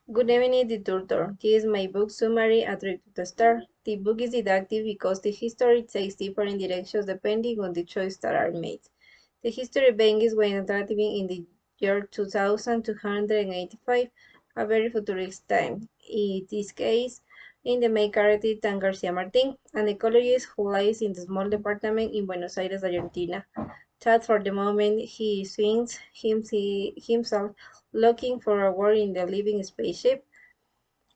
Good evening, the tutor. This is my book summary, A Trip to the Star. The book is didactic because the history takes different directions depending on the choices that are made. The history begins when living in the year 2285, a very futuristic time. In this case, in the main character Tan Garcia Martin, an ecologist who lives in the small department in Buenos Aires, Argentina. That for the moment he swings himself looking for a work in the living spaceship.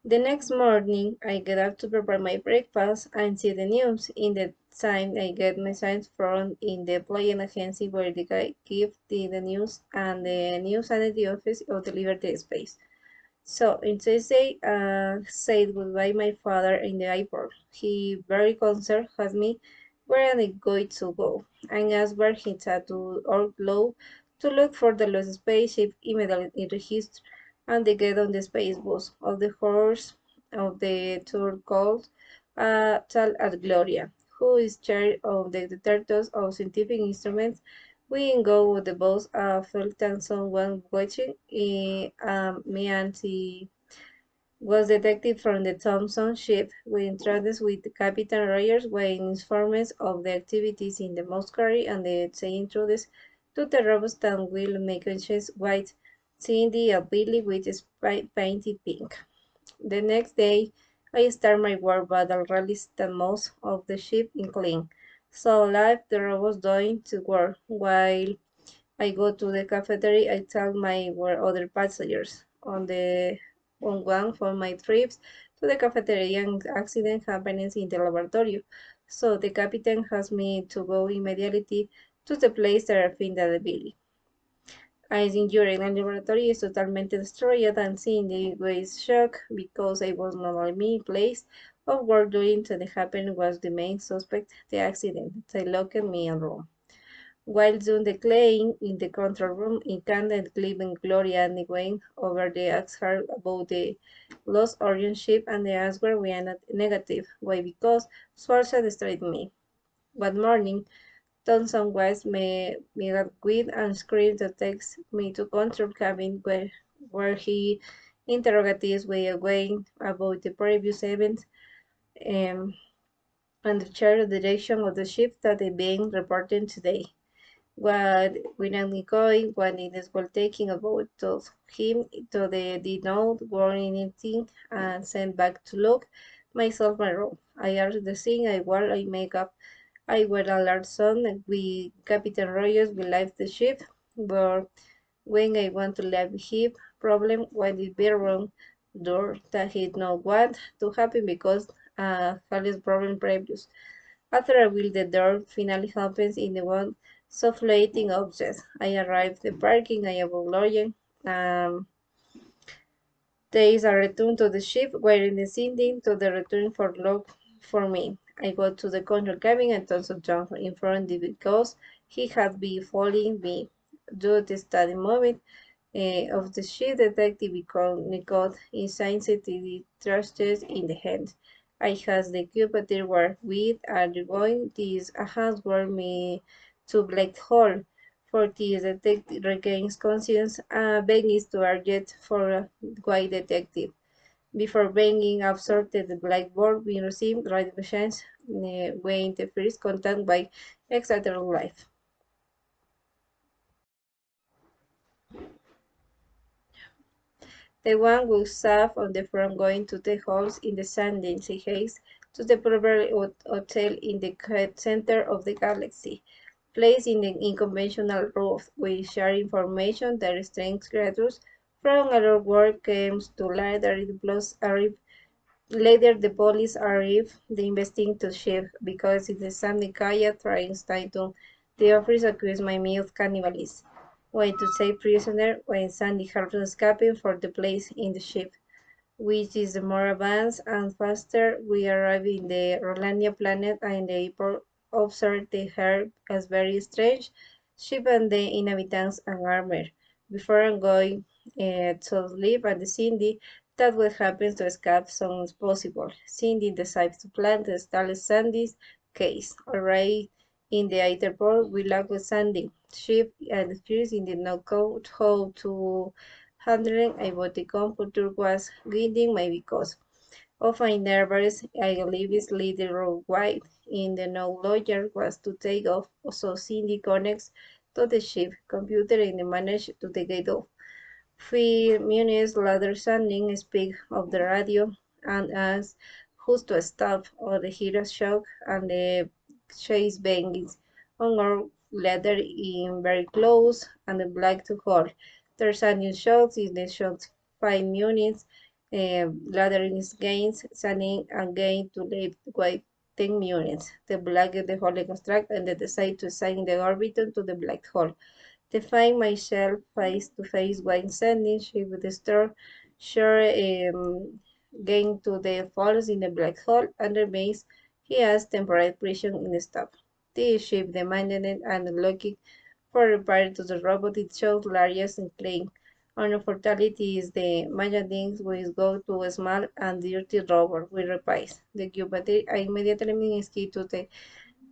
The next morning, I get up to prepare my breakfast and see the news. In the time, I get messages from in the employee agency where the guy give the news and the news at the office of the Liberty Space. So, in Tuesday, said goodbye my father in the airport. He very concerned asked me where am I going to go and asked where he had to or low to look for the lost spaceship immediately registered and they get on the space bus of the horse of the tour called Tal at Gloria, who is chair of the detectors of scientific instruments. We go with the bus felt and someone watching. Me and he was detected from the Thompson ship. We introduced with Captain Rogers when informed of the activities in the Muscari and the introduced to the robust and will make white, seeing the ability with painted pink. The next day, I start my work but I released the most of the ship in clean. So left the robots doing to work while I go to the cafeteria. I tell my other passengers on one of my trips to the cafeteria an accident happens in the laboratory. So the captain has me to go immediately to the place that I think that the Billy. I think during the laboratory is totalmente destroyed and seeing the ways shock because I was not in my place of work during to the happen was the main suspect the accident. They locked me in room. While doing the cleaning in the control room, in Candid, leaving Gloria and Wayne over the asked her about the lost Orient ship and the answer we are not negative. Why? Because Swarza destroyed me. One morning, Thompson was me got with and screamed to text me to control cabin where he interrogates way away about the previous events um, and the chair direction of the ship that they being reported today. What Winnie going, what it is well taking about to him to the did not warn anything and sent back to look myself my room. I asked the thing I wore I make up. I wear a large son with Captain Rogers we left the ship but when I want to leave him problem when the bedroom door that he know what to happen because Harry's problem previous. After a while, the door finally happens in the one floating object. I arrive at the parking, I am lawyer. There is a return to the ship, waiting the sending to the return for lock for me. I go to the control cabin and Thompson jump in front because he had been following me. Due to the study moment of the ship, detective got insensitive thrusters in the hand. I has the Cupid were with are going this has were me to black hole. For this detective regains conscience, begging to target for a white detective. Before being absorbed the blackboard, we received radiations when the first contact by extraterrestrial life. The one will sat on the front going to the holes in the sand in the haze to the proper hotel in the center of the galaxy. Placed in the unconventional route, we share information that strange creatures from other world comes to later later the police arrive the investing to ship because in the Sandy Kaya trying to the officers accuse my me of cannibalism. Way to save prisoner when Sandy has escaping for the place in the ship, which is the more advanced and faster. We arrive in the Rolandia planet and the airport observe the herb as very strange ship and the inhabitants and armor. Before I'm going to sleep at the Cindy, that what happens to escape soon as possible. Cindy decides to plant the Starless Sandy's case. Alright, in the airport, we lack with Sandy. Ship and experience in the knockout how to handling about the computer was guiding my because of my nervous. I leave little road wide in the no lawyer was to take off, so Cindy connects to the ship computer and manage to the gate off. 3 minutes later, Sanding speak of the radio and asks who's to stop, or the hero shock and the chase begins. On our letter in very close and the black to hold. There's a new shot in the shot 5 minutes. Later in his gains, Sanding again to leave white 10 minutes. The black is the whole construct and they decide to assign the orbital to the black hole. To find myself face to face while sending she with the star, sure getting to the falls in the black hole under base, he has temporary prison in the stop. The ship demanded it and looking for repair to the robot it shows largest and claim. Unfortunately is the Mayadings will go to a small and dirty robot with repairs. The Cupid immediately escaped to the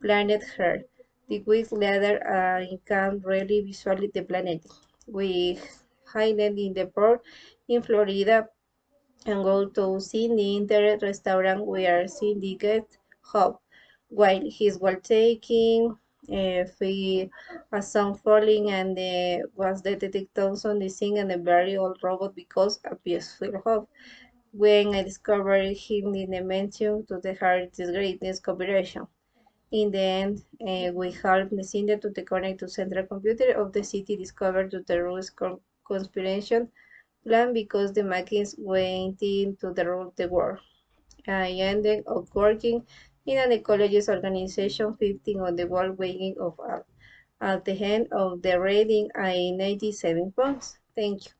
planet Earth. The week later, I can really visualize the planet. We hidden in the port in Florida and go to see the internet restaurant where Cindy gets home. While he's while taking a song falling and was the Detective Thompson the sing and the very old robot because a peaceful hope. When I discovered him in the mention to the heart is greatness cooperation. In the end, we helped Lucinda to connect to central computer of the city discovered to the rules conspiration plan because the machines went in to the rule the world. I ended up working in an ecology organization 15 on the world weighing of all. At the end of the rating, I 97 points. Thank you.